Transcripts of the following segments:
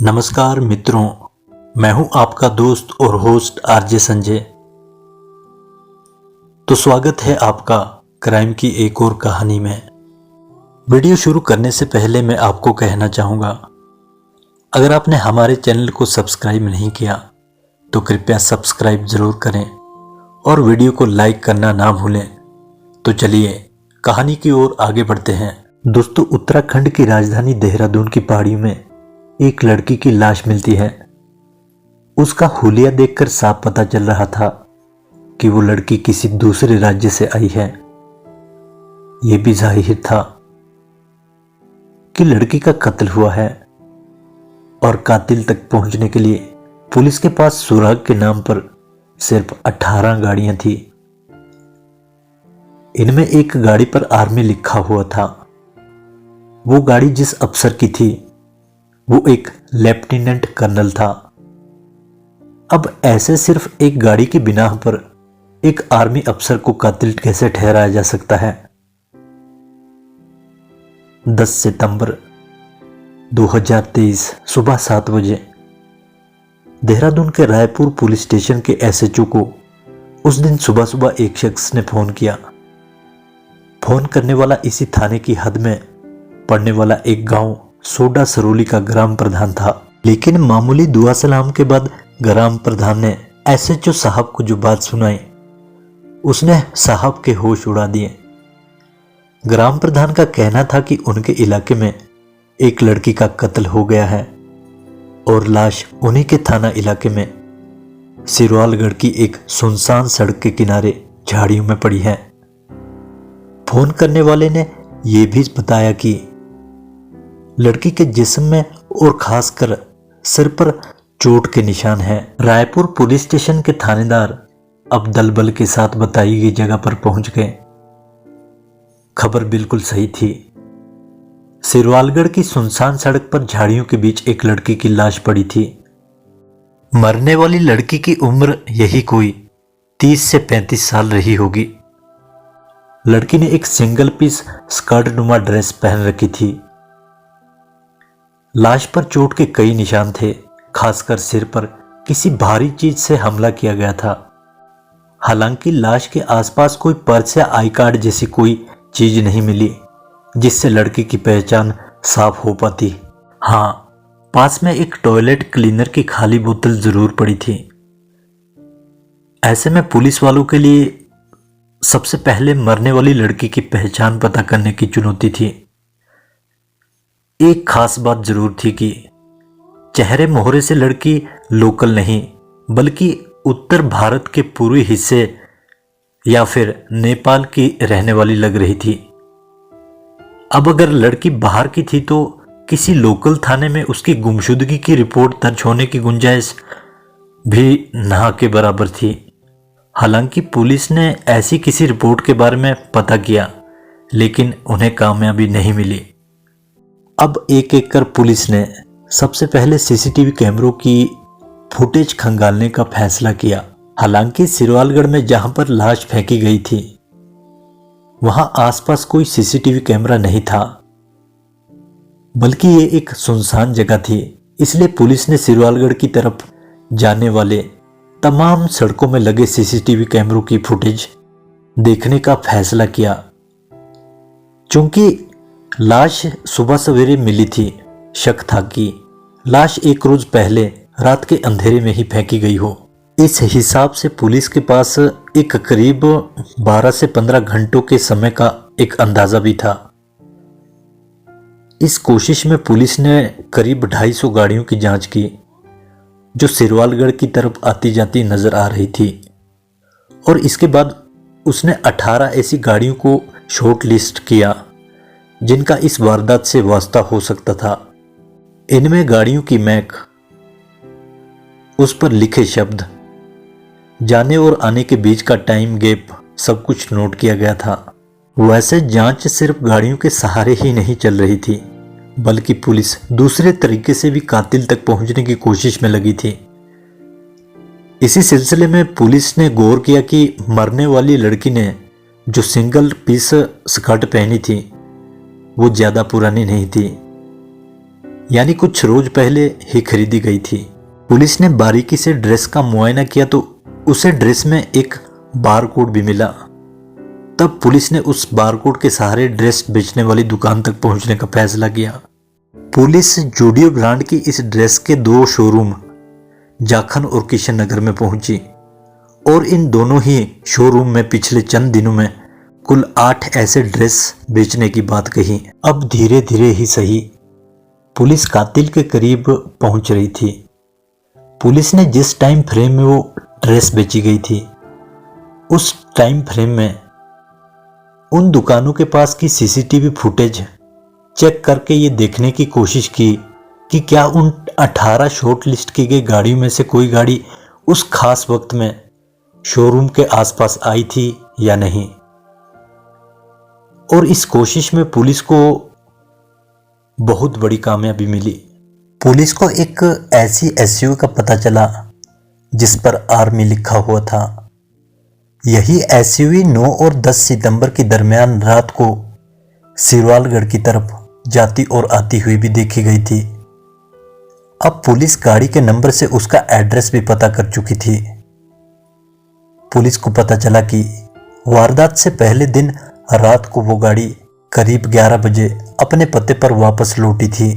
नमस्कार मित्रों, मैं हूं आपका दोस्त और होस्ट आरजे संजय। तो स्वागत है आपका क्राइम की एक और कहानी में। वीडियो शुरू करने से पहले मैं आपको कहना चाहूँगा, अगर आपने हमारे चैनल को सब्सक्राइब नहीं किया तो कृपया सब्सक्राइब ज़रूर करें और वीडियो को लाइक करना ना भूलें। तो चलिए कहानी की ओर आगे बढ़ते हैं। दोस्तों, उत्तराखंड की राजधानी देहरादून की पहाड़ियों में एक लड़की की लाश मिलती है। उसका हुलिया देखकर साफ पता चल रहा था कि वो लड़की किसी दूसरे राज्य से आई है। यह भी जाहिर था कि लड़की का कत्ल हुआ है और कातिल तक पहुंचने के लिए पुलिस के पास सुराग के नाम पर सिर्फ 18 गाड़ियां थी। इनमें एक गाड़ी पर आर्मी लिखा हुआ था। वो गाड़ी जिस अफसर की थी वो एक लेफ्टिनेंट कर्नल था। अब ऐसे सिर्फ एक गाड़ी की बिना पर एक आर्मी अफसर को कातिल कैसे ठहराया जा सकता है? 10 सितंबर 2023 सुबह 7 बजे देहरादून के रायपुर पुलिस स्टेशन के एसएचओ को उस दिन सुबह सुबह एक शख्स ने फोन किया। फोन करने वाला इसी थाने की हद में पड़ने वाला एक गांव सोडा सरोली का ग्राम प्रधान था। लेकिन मामूली दुआ सलाम के बाद ग्राम प्रधान ने एसएचओ साहब को जो बात सुनाई उसने साहब के होश उड़ा दिए। ग्राम प्रधान का कहना था कि उनके इलाके में एक लड़की का कत्ल हो गया है और लाश उन्हीं के थाना इलाके में सिरवालगढ़ की एक सुनसान सड़क के किनारे झाड़ियों में पड़ी है। फोन करने वाले ने यह भी बताया कि लड़की के जिस्म में और खासकर सिर पर चोट के निशान हैं। रायपुर पुलिस स्टेशन के थानेदार अब दल बल के साथ बताई गई जगह पर पहुंच गए। खबर बिल्कुल सही थी। सिरवालगढ़ की सुनसान सड़क पर झाड़ियों के बीच एक लड़की की लाश पड़ी थी। मरने वाली लड़की की उम्र यही कोई 30 से 35 साल रही होगी। लड़की ने एक सिंगल पीस स्कर्ट नुमा ड्रेस पहन रखी थी। लाश पर चोट के कई निशान थे, खासकर सिर पर किसी भारी चीज से हमला किया गया था। हालांकि लाश के आसपास कोई पर्स या आई कार्ड जैसी कोई चीज नहीं मिली जिससे लड़की की पहचान साफ हो पाती। हाँ, पास में एक टॉयलेट क्लीनर की खाली बोतल जरूर पड़ी थी। ऐसे में पुलिस वालों के लिए सबसे पहले मरने वाली लड़की की पहचान पता करने की चुनौती थी। एक खास बात जरूर थी कि चेहरे मोहरे से लड़की लोकल नहीं बल्कि उत्तर भारत के पूर्वी हिस्से या फिर नेपाल की रहने वाली लग रही थी। अब अगर लड़की बाहर की थी तो किसी लोकल थाने में उसकी गुमशुदगी की रिपोर्ट दर्ज होने की गुंजाइश भी ना के बराबर थी। हालांकि पुलिस ने ऐसी किसी रिपोर्ट के बारे में पता किया लेकिन उन्हें कामयाबी नहीं मिली। अब एक एक कर पुलिस ने सबसे पहले सीसीटीवी कैमरों की फुटेज खंगालने का फैसला किया। हालांकि सिरवालगढ़ में जहां पर लाश फेंकी गई थी वहां आसपास कोई सीसीटीवी कैमरा नहीं था, बल्कि ये एक सुनसान जगह थी। इसलिए पुलिस ने सिरवालगढ़ की तरफ जाने वाले तमाम सड़कों में लगे सीसीटीवी कैमरों की फुटेज देखने का फैसला किया। चूंकि लाश सुबह सवेरे मिली थी, शक था कि लाश एक रोज पहले रात के अंधेरे में ही फेंकी गई हो। इस हिसाब से पुलिस के पास एक करीब 12 से 15 घंटों के समय का एक अंदाजा भी था। इस कोशिश में पुलिस ने करीब 250 गाड़ियों की जांच की जो सिरवालगढ़ की तरफ आती जाती नजर आ रही थी और इसके बाद उसने 18 ऐसी गाड़ियों को शॉर्ट लिस्ट किया जिनका इस वारदात से वास्ता हो सकता था। इनमें गाड़ियों की मैक, उस पर लिखे शब्द, जाने और आने के बीच का टाइम गैप सब कुछ नोट किया गया था। वैसे जांच सिर्फ गाड़ियों के सहारे ही नहीं चल रही थी बल्कि पुलिस दूसरे तरीके से भी कातिल तक पहुंचने की कोशिश में लगी थी। इसी सिलसिले में पुलिस ने गौर किया कि मरने वाली लड़की ने जो सिंगल पीस स्कर्ट पहनी थी वो ज्यादा पुरानी नहीं थी। यानी कुछ रोज पहले ही खरीदी गई थी। पुलिस ने बारीकी से ड्रेस का मुआयना किया तो उसे ड्रेस में एक बारकोड भी मिला। तब पुलिस ने उस बारकोड के सहारे ड्रेस बेचने वाली दुकान तक पहुंचने का फैसला किया। पुलिस जूडियो ब्रांड की इस ड्रेस के 2 शोरूम जाखन और किशन नगर में पहुंची और इन दोनों ही शोरूम में पिछले चंद दिनों में कुल 8 ऐसे ड्रेस बेचने की बात कही। अब धीरे धीरे ही सही पुलिस कातिल के करीब पहुंच रही थी। पुलिस ने जिस टाइम फ्रेम में वो ड्रेस बेची गई थी उस टाइम फ्रेम में उन दुकानों के पास की सीसीटीवी फुटेज चेक करके ये देखने की कोशिश की कि क्या उन 18 शॉर्ट लिस्ट की गई गाड़ियों में से कोई गाड़ी उस खास वक्त में शोरूम के आसपास आई थी या नहीं। और इस कोशिश में पुलिस को बहुत बड़ी कामयाबी मिली। पुलिस को एक ऐसी एसयूवी का पता चला जिस पर आर्मी लिखा हुआ था। यही एसयूवी 9 और 10 सितंबर की दरमियान रात को सिरवालगढ़ की तरफ जाती और आती हुई भी देखी गई थी। अब पुलिस गाड़ी के नंबर से उसका एड्रेस भी पता कर चुकी थी। पुलिस को पता चला कि वारदात से पहले दिन रात को वो गाड़ी करीब 11 बजे अपने पते पर वापस लौटी थी।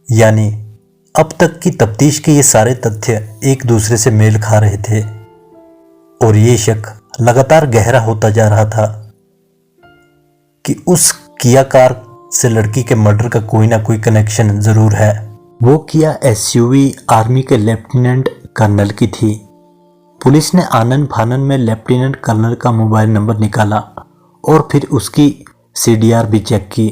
यानी अब तक की तफ्तीश के ये सारे तथ्य एक दूसरे से मेल खा रहे थे और ये शक लगातार गहरा होता जा रहा था कि उस किया कार से लड़की के मर्डर का कोई ना कोई कनेक्शन जरूर है। वो किया एसयूवी आर्मी के लेफ्टिनेंट कर्नल की थी। पुलिस ने आनन फानन में लेफ्टिनेंट कर्नल का मोबाइल नंबर निकाला और फिर उसकी सीडीआर भी चेक की।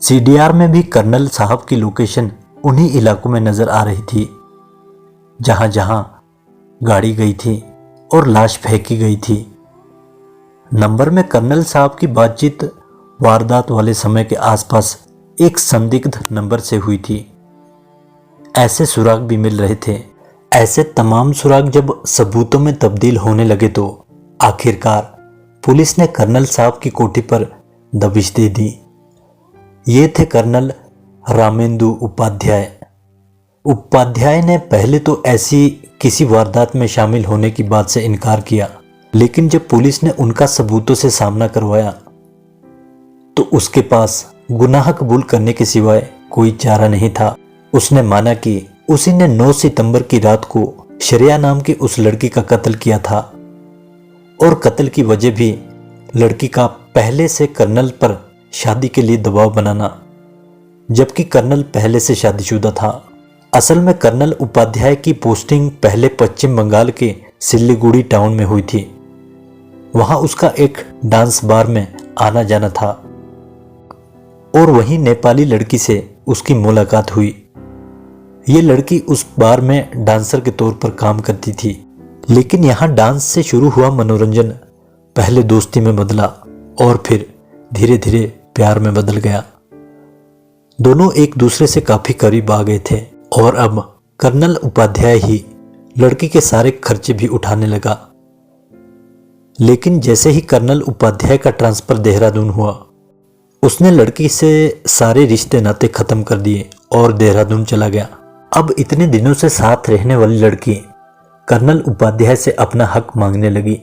सीडीआर में भी कर्नल साहब की लोकेशन उन्हीं इलाकों में नजर आ रही थी जहां जहां गाड़ी गई थी और लाश फेंकी गई थी। नंबर में कर्नल साहब की बातचीत वारदात वाले समय के आसपास एक संदिग्ध नंबर से हुई थी। ऐसे सुराग भी मिल रहे थे। ऐसे तमाम सुराग जब सबूतों में तब्दील होने लगे तो आखिरकार पुलिस ने कर्नल साहब की कोठी पर दबिश दे दी। ये थे कर्नल रामेंदु उपाध्याय। उपाध्याय ने पहले तो ऐसी किसी वारदात में शामिल होने की बात से इनकार किया, लेकिन जब पुलिस ने उनका सबूतों से सामना करवाया तो उसके पास गुनाह कबूल करने के सिवाय कोई चारा नहीं था। उसने माना कि उसी ने 9 सितंबर की रात को श्रेया नाम की उस लड़की का कत्ल किया था और कत्ल की वजह भी लड़की का पहले से कर्नल पर शादी के लिए दबाव बनाना, जबकि कर्नल पहले से शादीशुदा था। असल में कर्नल उपाध्याय की पोस्टिंग पहले पश्चिम बंगाल के सिल्लीगुड़ी टाउन में हुई थी। वहां उसका एक डांस बार में आना जाना था और वहीं नेपाली लड़की से उसकी मुलाकात हुई। ये लड़की उस बार में डांसर के तौर पर काम करती थी, लेकिन यहाँ डांस से शुरू हुआ मनोरंजन पहले दोस्ती में बदला और फिर धीरे धीरे प्यार में बदल गया। दोनों एक दूसरे से काफी करीब आ गए थे और अब कर्नल उपाध्याय ही लड़की के सारे खर्चे भी उठाने लगा। लेकिन जैसे ही कर्नल उपाध्याय का ट्रांसफर देहरादून हुआ, उसने लड़की से सारे रिश्ते नाते खत्म कर दिए और देहरादून चला गया। अब इतने दिनों से साथ रहने वाली लड़की कर्नल उपाध्याय से अपना हक मांगने लगी।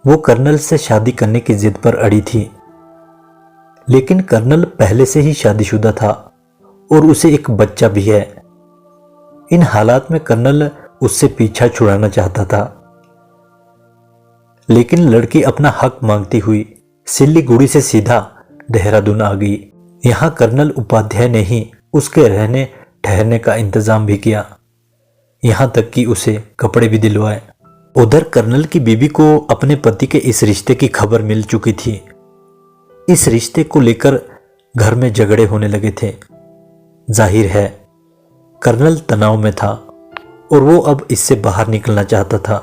वो कर्नल से शादी करने की जिद पर अड़ी थी, लेकिन कर्नल पहले से ही शादीशुदा था और उसे एक बच्चा भी है। इन हालात में कर्नल उससे पीछा छुड़ाना चाहता था, लेकिन लड़की अपना हक मांगती हुई सिल्लीगुड़ी से सीधा देहरादून आ गई। यहां कर्नल उपाध्याय ने ही उसके रहने ठहरने का इंतजाम भी किया, यहां तक कि उसे कपड़े भी दिलवाए। उधर कर्नल की बीवी को अपने पति के इस रिश्ते की खबर मिल चुकी थी। इस रिश्ते को लेकर घर में झगड़े होने लगे थे। जाहिर है कर्नल तनाव में था और वो अब इससे बाहर निकलना चाहता था।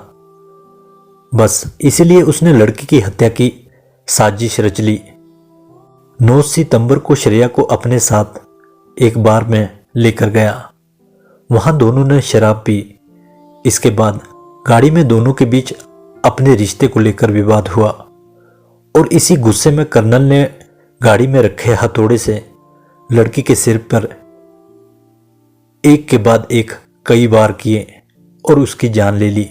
बस इसलिए उसने लड़की की हत्या की साजिश रच ली। 9 सितंबर को श्रेया को अपने साथ एक बार में लेकर गया। वहां दोनों ने शराब पी। इसके बाद गाड़ी में दोनों के बीच अपने रिश्ते को लेकर विवाद हुआ और इसी गुस्से में कर्नल ने गाड़ी में रखे हथौड़े से लड़की के सिर पर एक के बाद एक कई बार किए और उसकी जान ले ली।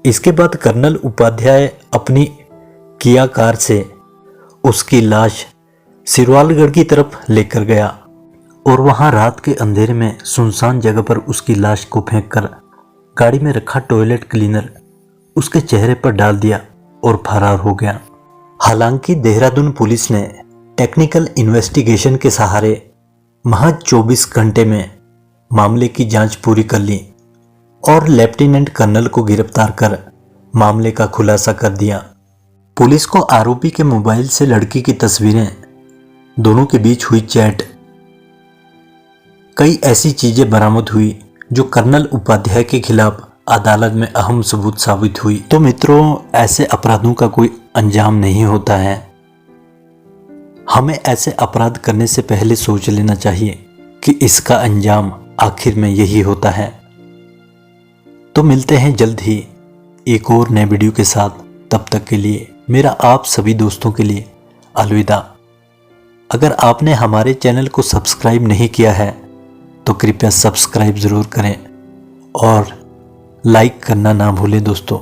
इसके बाद कर्नल उपाध्याय अपनी किया कार से उसकी लाश सिरवालगढ़ की तरफ लेकर गया और वहां रात के अंधेरे में सुनसान जगह पर उसकी लाश को फेंककर गाड़ी में रखा टॉयलेट क्लीनर उसके चेहरे पर डाल दिया और फरार हो गया। हालांकि देहरादून पुलिस ने टेक्निकल इन्वेस्टिगेशन के सहारे महज 24 घंटे में मामले की जांच पूरी कर ली और लेफ्टिनेंट कर्नल को गिरफ्तार कर मामले का खुलासा कर दिया। पुलिस को आरोपी के मोबाइल से लड़की की तस्वीरें, दोनों के बीच हुई चैट, कई ऐसी चीजें बरामद हुई जो कर्नल उपाध्याय के खिलाफ अदालत में अहम सबूत साबित हुई। तो मित्रों, ऐसे अपराधों का कोई अंजाम नहीं होता है। हमें ऐसे अपराध करने से पहले सोच लेना चाहिए कि इसका अंजाम आखिर में यही होता है। तो मिलते हैं जल्द ही एक और नए वीडियो के साथ। तब तक के लिए मेरा आप सभी दोस्तों के लिए अलविदा। अगर आपने हमारे चैनल को सब्सक्राइब नहीं किया है तो कृपया सब्सक्राइब ज़रूर करें और लाइक करना ना भूलें दोस्तों।